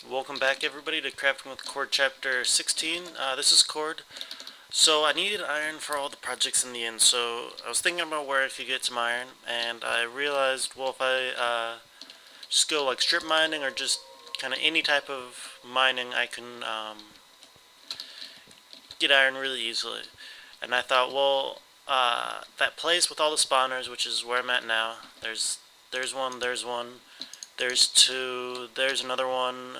Welcome back everybody to Crafting with Chord chapter 16. This is Chord. So I needed iron for all the projects in the end, so I was thinking about where I could get some iron, and I realized, well, if I just go like strip mining or just kind of any type of mining, I can get iron really easily. And I thought, well, that place with all the spawners, which is where I'm at now, there's one, there's two, there's another one,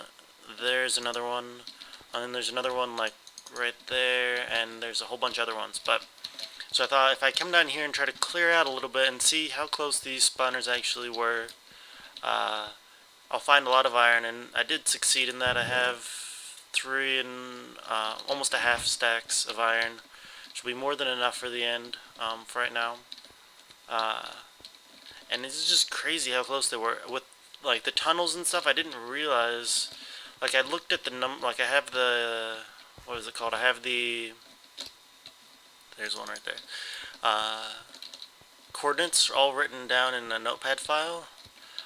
there's another one, and then there's another one like right there, and there's a whole bunch of other ones. But so I thought if I come down here and try to clear out a little bit and see how close these spawners actually were, uh, I'll find a lot of iron, and I did succeed in that. I have three and almost a half stacks of iron, which will be more than enough for the end for right now. Uh, and it's just crazy how close they were with like the tunnels and stuff. I didn't realize. Like I looked at the like I have the, what is it called? I have the, there's one right there. Uh, Coordinates all written down in a notepad file.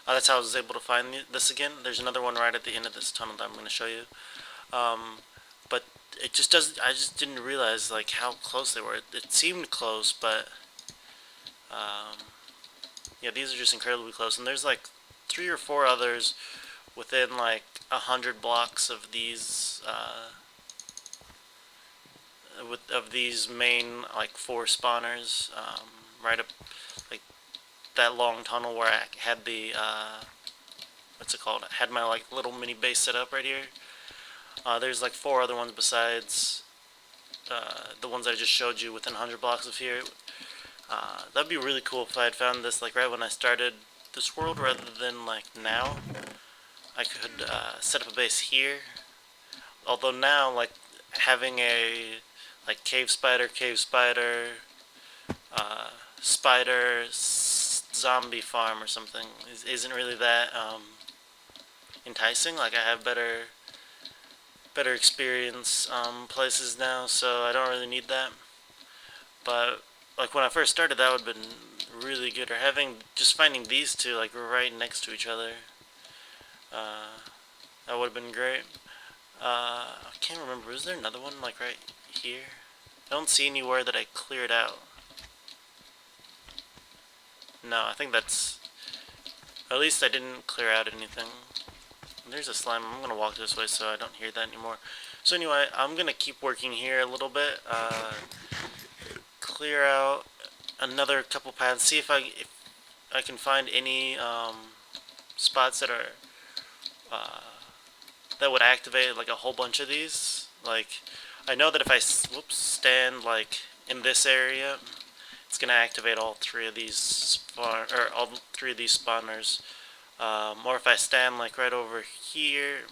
That's how I was able to find this again. There's another one right at the end of this tunnel that I'm going to show you. But it just doesn't. I just didn't realize like how close they were. It seemed close, but yeah, these are just incredibly close. And there's like 3 or 4 others within like 100 blocks of these of these main like 4 spawners, right up like that long tunnel where I had the what's it called? I had my like little mini base set up right here. There's like 4 other ones besides the ones I just showed you within 100 blocks of here. That'd be really cool if I had found this like right when I started this world rather than like now. I could set up a base here. Although now, like having a like cave spider, spider zombie farm or something isn't really that enticing. Like I have better experience places now, so I don't really need that. But like when I first started, that would have been really good. Or finding these two like right next to each other. That would have been great. I can't remember. Is there another one like right here? I don't see anywhere that I cleared out. No, I think that's... At least I didn't clear out anything. There's a slime. I'm gonna walk this way so I don't hear that anymore. So anyway, I'm gonna keep working here a little bit. Clear out another couple paths. See if I can find any spots that are that would activate like a whole bunch of these. Like I know that if I stand like in this area, it's gonna activate all 3 of these all 3 of these spawners. Or if I stand like right over here,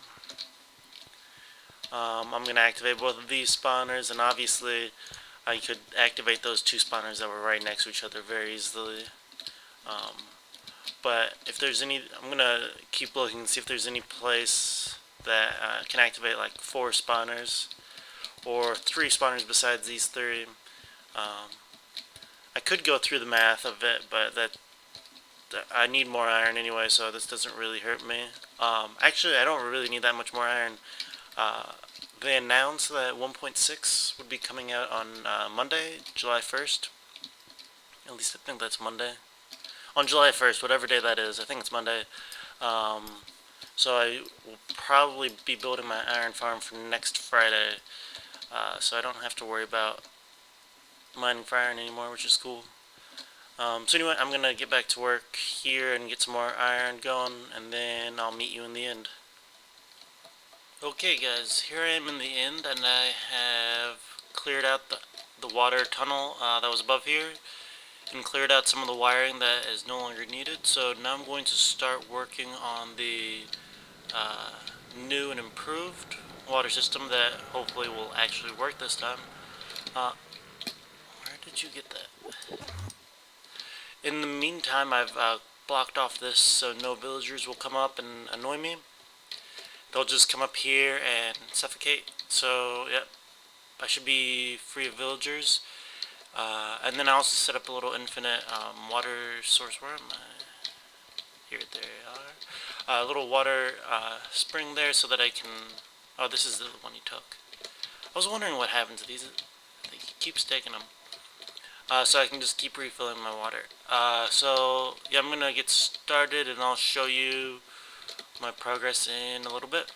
I'm gonna activate both of these spawners, and obviously I could activate those 2 spawners that were right next to each other very easily. But if there's any, I'm gonna keep looking and see if there's any place that can activate like 4 spawners or 3 spawners besides these 3. I could go through the math of it, but that I need more iron anyway, so this doesn't really hurt me. Actually, I don't really need that much more iron. They announced that 1.6 would be coming out on Monday, July 1st. At least I think that's Monday. On July 1st, whatever day that is, I think it's Monday. So I will probably be building my iron farm for next Friday, so I don't have to worry about mining for iron anymore, which is cool. So anyway, I'm going to get back to work here and get some more iron going, and then I'll meet you in the end. Okay guys, here I am in the end, and I have cleared out the water tunnel that was above here, and cleared out some of the wiring that is no longer needed. So now I'm going to start working on the new and improved water system that hopefully will actually work this time. Where did you get that? In the meantime, I've blocked off this so no villagers will come up and annoy me. They'll just come up here and suffocate. So, yep, I should be free of villagers. And then I also set up a little infinite water source. Where am I? Here they a little water spring there so that I can... Oh, this is the one he took. I was wondering what happened to these. They keep taking them. So I can just keep refilling my water. So yeah, I'm gonna get started and I'll show you my progress in a little bit.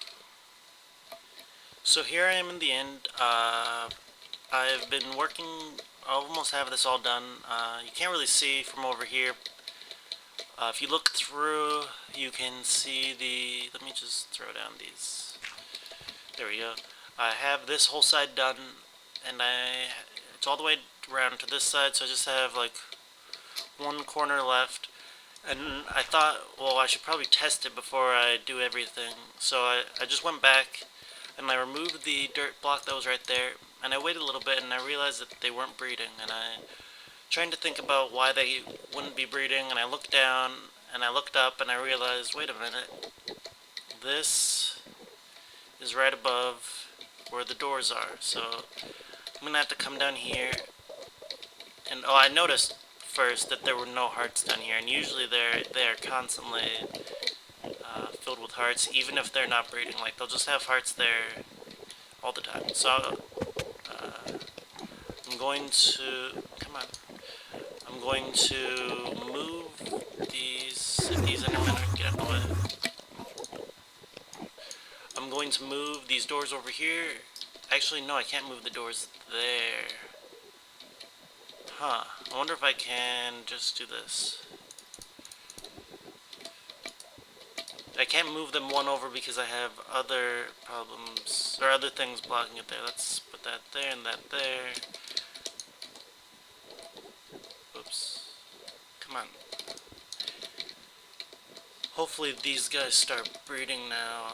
So here I am in the end. I've been working, I almost have this all done. You can't really see from over here. If you look through, you can see the, let me just throw down these. There we go. I have this whole side done, and it's all the way around to this side, so I just have like one corner left. And I thought, well, I should probably test it before I do everything. So I just went back and I removed the dirt block that was right there, and I waited a little bit and I realized that they weren't breeding, and I trying to think about why they wouldn't be breeding, and I looked down and I looked up and I realized, wait a minute, this is right above where the doors are, so I'm gonna have to come down here. And oh, I noticed first that there were no hearts down here, and usually they're constantly filled with hearts, even if they're not breeding. Like, they'll just have hearts there all the time. So I'm going to, come on, I'm going to move these, if these anyone get out of the way. I'm going to move these doors over here. Actually, no, I can't move the doors there. Huh, I wonder if I can just do this. I can't move them one over because I have other problems, or other things blocking it there. Let's put that there and that there. Oops. Come on. Hopefully these guys start breeding now.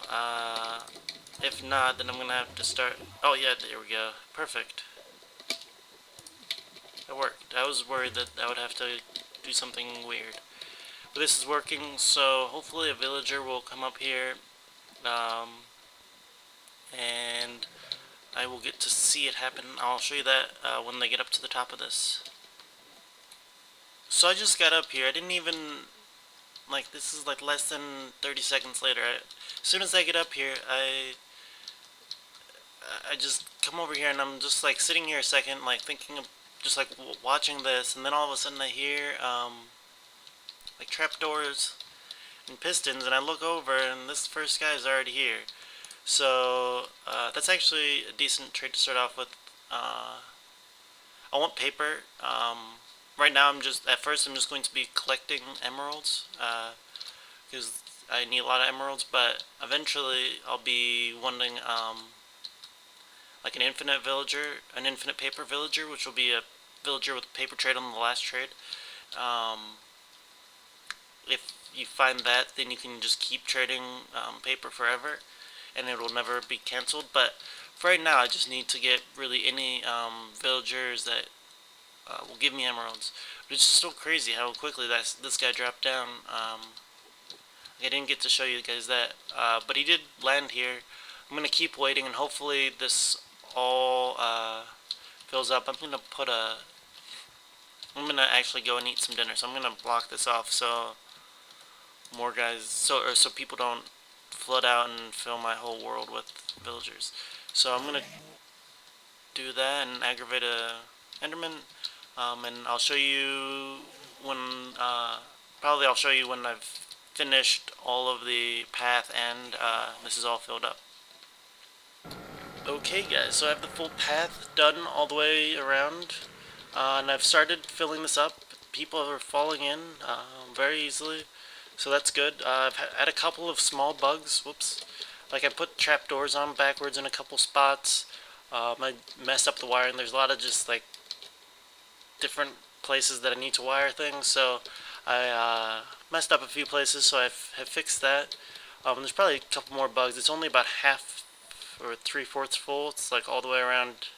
If not, then I'm gonna have to start... Oh yeah, there we go. Perfect. It worked. I was worried that I would have to do something weird. But this is working, so hopefully a villager will come up here, and I will get to see it happen. I'll show you that when they get up to the top of this. So I just got up here. I didn't even, like, this is like less than 30 seconds later. As soon as I get up here, I just come over here and I'm just like sitting here a second, like thinking of, just like watching this, and then all of a sudden I hear like trapdoors and pistons, and I look over and this first guy is already here. So that's actually a decent trade to start off with. I want paper. Right now at first I'm just going to be collecting emeralds, because I need a lot of emeralds, but eventually I'll be wanting like an infinite paper villager, which will be a villager with a paper trade on the last trade. If you find that, then you can just keep trading paper forever, and it will never be cancelled. But for right now, I just need to get really any villagers that will give me emeralds. But it's just so crazy how quickly this guy dropped down. I didn't get to show you guys that, but he did land here. I'm gonna keep waiting, and hopefully this all fills up. I'm gonna actually go and eat some dinner, so I'm gonna block this off so more guys, so people don't flood out and fill my whole world with villagers. So I'm gonna do that and aggravate a enderman, and I'll show you when probably I'll show you when I've finished all of the path and this is all filled up. Okay guys, so I have the full path done all the way around, and I've started filling this up. People are falling in very easily, so that's good. I've had a couple of small bugs, whoops, like I put trapdoors on backwards in a couple spots. I messed up the wiring. There's a lot of just like different places that I need to wire things, so I messed up a few places, so I have fixed that. There's probably a couple more bugs. It's only about half or 3/4 full. It's like all the way around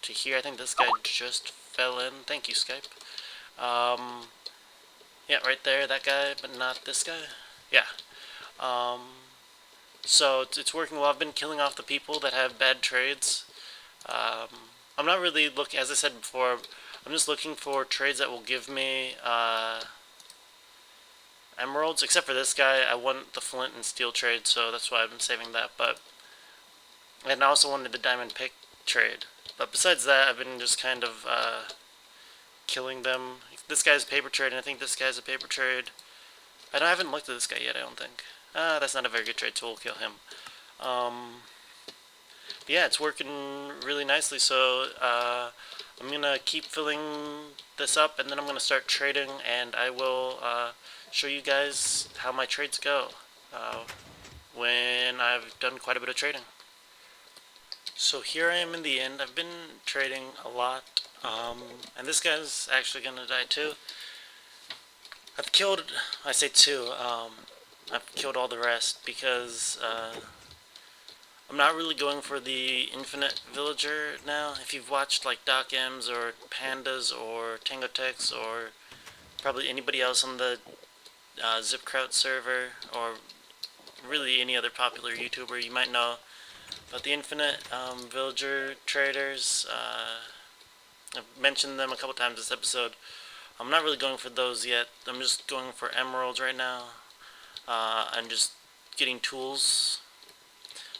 to here. I think this guy just fell in. Thank you, Skype. Yeah, right there, that guy, but not this guy. Yeah. So it's working well. I've been killing off the people that have bad trades. I'm not really looking, as I said before, I'm just looking for trades that will give me emeralds, except for this guy. I want the flint and steel trade, so that's why I've been saving that. But and I also wanted the diamond pick trade. But besides that, I've been just kind of killing them. This guy's a paper trade, and I think this guy's a paper trade. I haven't looked at this guy yet, I don't think. That's not a very good trade, so we'll kill him. Yeah, it's working really nicely, so I'm going to keep filling this up, and then I'm going to start trading, and I will show you guys how my trades go when I've done quite a bit of trading. So here I am in the end. I've been trading a lot, and this guy's actually going to die too. I've killed, I say two, I've killed all the rest because I'm not really going for the infinite villager now. If you've watched like Doc M's or Pandas or Tango Tex or probably anybody else on the Zipkraut server or really any other popular YouTuber, you might know about the infinite villager traders. I've mentioned them a couple times this episode. I'm not really going for those yet. I'm just going for emeralds right now. I'm just getting tools.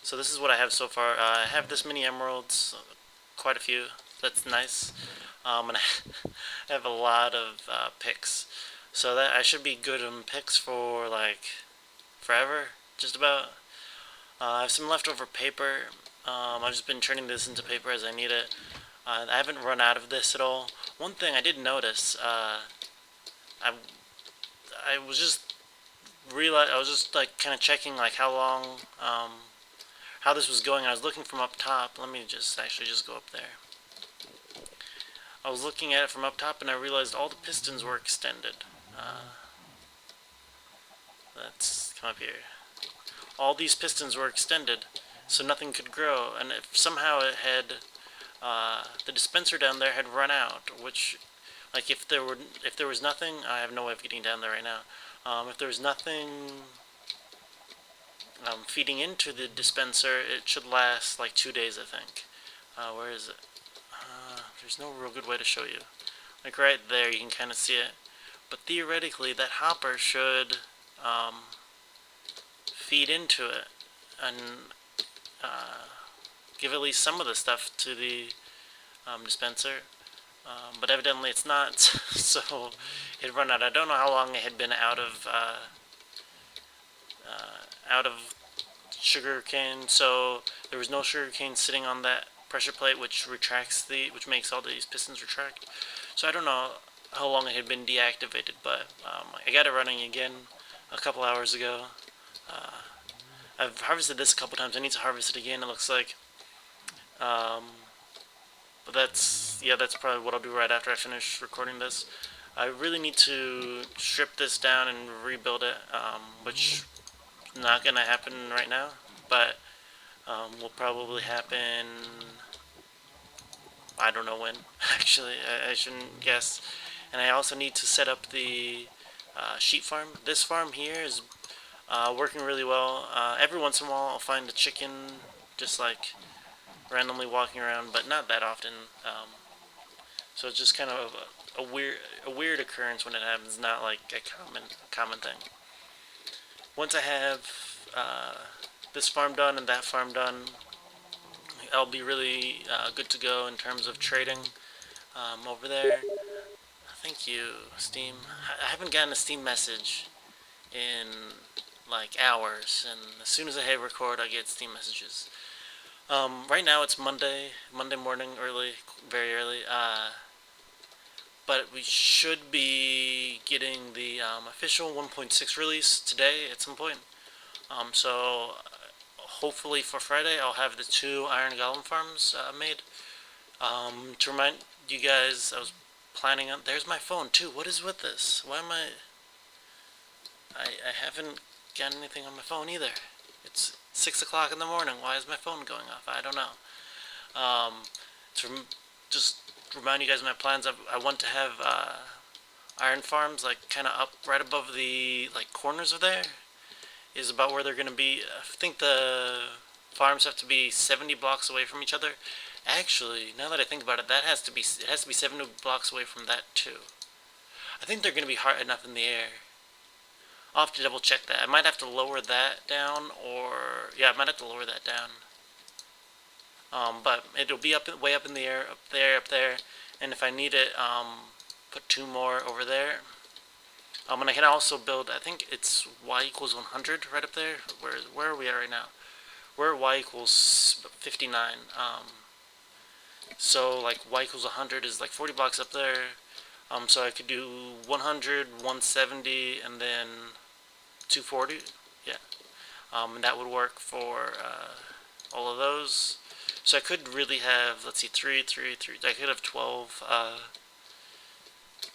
So this is what I have so far. I have this many emeralds, quite a few. That's nice. And I have a lot of picks. So that I should be good on picks for like forever, just about. I have some leftover paper. I've just been turning this into paper as I need it. I haven't run out of this at all. One thing I did notice, I was just like kind of checking like how long, how this was going. I was looking from up top. Let me just actually just go up there. I was looking at it from up top and I realized all the pistons were extended. Let's come up here. All these pistons were extended, so nothing could grow. And if somehow it had, the dispenser down there had run out, which, like if there was nothing, I have no way of getting down there right now. If there was nothing feeding into the dispenser, it should last like 2 days, I think. Where is it? There's no real good way to show you. Like right there, you can kind of see it. But theoretically, that hopper should feed into it and give at least some of the stuff to the dispenser. But evidently it's not, so it had run out. I don't know how long it had been out of sugar cane, so there was no sugar cane sitting on that pressure plate, which makes all these pistons retract. So I don't know how long it had been deactivated, but I got it running again a couple hours ago. I've harvested this a couple times. I need to harvest it again, it looks like. But that's probably what I'll do right after I finish recording this. I really need to strip this down and rebuild it, which is not going to happen right now, but will probably happen, I don't know when, actually, I shouldn't guess. And I also need to set up the sheep farm. This farm here is working really well. Every once in a while I'll find a chicken just like randomly walking around, but not that often. So it's just kind of a weird occurrence when it happens, not like a common thing. Once I have this farm done and that farm done, I'll be really good to go in terms of trading over there. Thank you, Steam. I haven't gotten a Steam message in like hours, and as soon as I hit record, I get Steam messages. Right now it's Monday morning, very early. But we should be getting the official 1.6 release today at some point. So hopefully for Friday I'll have the 2 Iron Golem farms made. To remind you guys, I was planning on. There's my phone too. What is with this? Why am I haven't got anything on my phone either. It's 6 o'clock in the morning. Why is my phone going off? I don't know. To just remind you guys of my plans, I want to have iron farms like kind of up right above the like corners of there is about where they're going to be. I think the farms have to be 70 blocks away from each other. Actually, now that I think about it, it has to be 70 blocks away from that too. I think they're going to be high enough in the air. I'll have to double check that. I might have to lower that down, or yeah, I might have to lower that down. But it'll be way up in the air, up there, and if I need it, put two more over there. And I can also build, I think it's y equals 100 right up there. Where are we at right now? We're at y equals 59. So like y equals 100 is like 40 blocks up there. So I could do 100, 170, and then 240. Yeah. And that would work for all of those. So I could really have, let's see, 3. I could have 12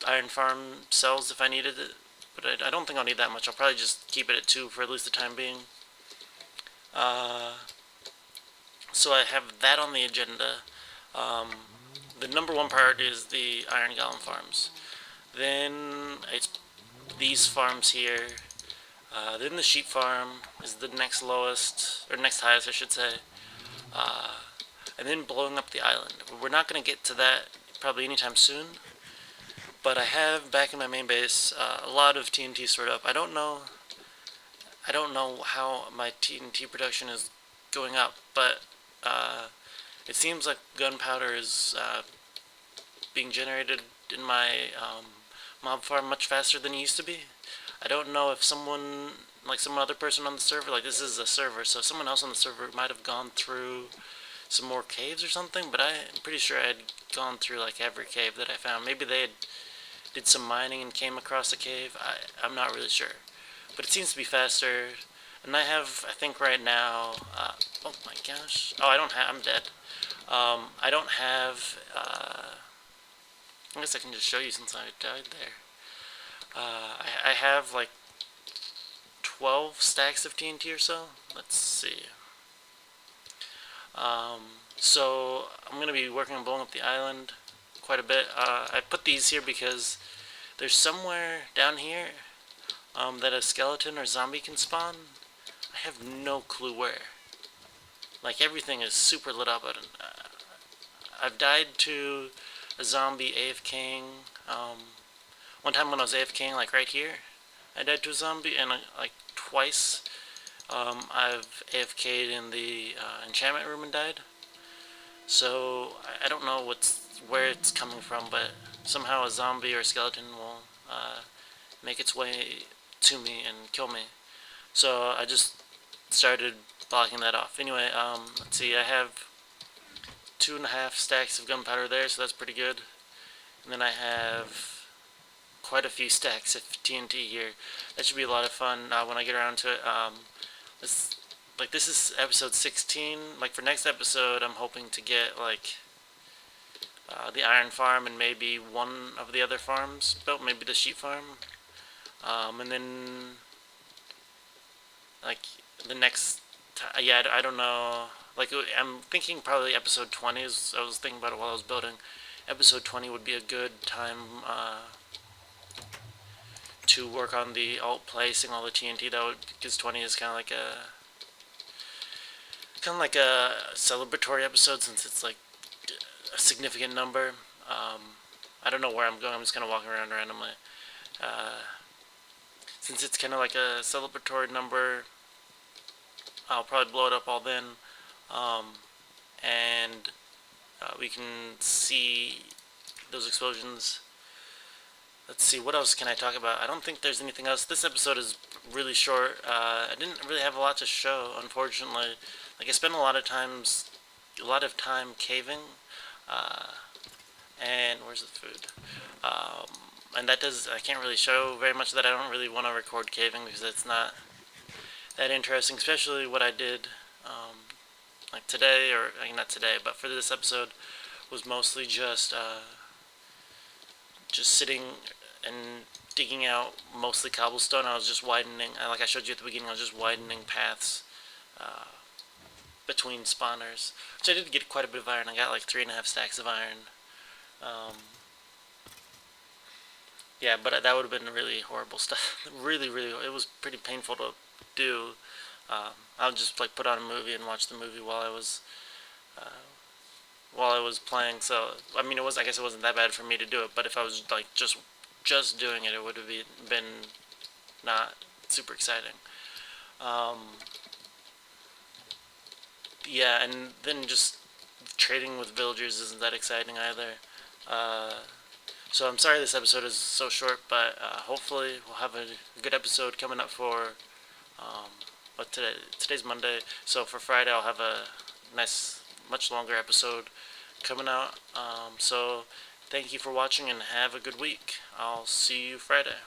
iron farm cells if I needed it. But I don't think I'll need that much. I'll probably just keep it at 2 for at least the time being. So I have that on the agenda. The number one priority is the iron golem farms. Then it's these farms here. Then the sheep farm is the next lowest, or next highest I should say. And then blowing up the island. We're not going to get to that probably anytime soon. But I have back in my main base a lot of TNT stored up. I don't know how my TNT production is going up, but it seems like gunpowder is being generated in my mob farm much faster than it used to be. I don't know if someone, like some other person on the server, like this is a server, so someone else on the server might have gone through some more caves or something, but I'm pretty sure I had gone through like every cave that I found. Maybe they did some mining and came across a cave. I'm not really sure, but it seems to be faster. And I have, I think right now, oh my gosh, oh I'm dead. I don't have, I guess I can just show you since I died there. I have like 12 stacks of TNT or so. Let's see. So I'm going to be working on blowing up the island quite a bit. I put these here because there's somewhere down here that a skeleton or zombie can spawn. I have no clue where. Like everything is super lit up. I've died to a zombie AFKing. One time when I was AFKing, like right here, I died to a zombie, and like twice I've AFK'd in the enchantment room and died. So I don't know where it's coming from, but somehow a zombie or a skeleton will make its way to me and kill me. So I just started blocking that off. Anyway, let's see, I have 2.5 stacks of gunpowder there, so that's pretty good. And then I have quite a few stacks of TNT here. That should be a lot of fun when I get around to it. This is episode 16. Like for next episode, I'm hoping to get like the iron farm and maybe one of the other farms built, maybe the sheep farm. And then like the next, yeah, I don't know. Like I'm thinking probably episode 20 is. I was thinking about it while I was building. Episode 20 would be a good time to work on the placing all the TNT. That would, because 20 is kind of like a celebratory episode since it's like a significant number. I don't know where I'm going. I'm just kind of walking around randomly. Since it's kind of like a celebratory number, I'll probably blow it up all then, and we can see those explosions. Let's see, what else can I talk about? I don't think there's anything else. This episode is really short. I didn't really have a lot to show, unfortunately. Like I spent a lot of time caving, and where's the food? And I can't really show very much of that. I don't really want to record caving because it's not that interesting, especially what I did, like today, or not today, but for this episode, was mostly just sitting and digging out mostly cobblestone. I was just widening, like I showed you at the beginning, I was just widening paths between spawners. Which I did get quite a bit of iron. I got like 3.5 stacks of iron. Yeah, but that would have been really horrible stuff. really, it was pretty painful to do. I would just like put on a movie and watch the movie while I was playing. So I mean, I guess it wasn't that bad for me to do it. But if I was like just doing it, it would have been not super exciting. Um, yeah, and then just trading with villagers isn't that exciting either. Uh, so I'm sorry this episode is so short, but hopefully we'll have a good episode coming up for um, today's Monday. So for Friday I'll have a nice, much longer episode coming out. So thank you for watching and have a good week. I'll see you Friday.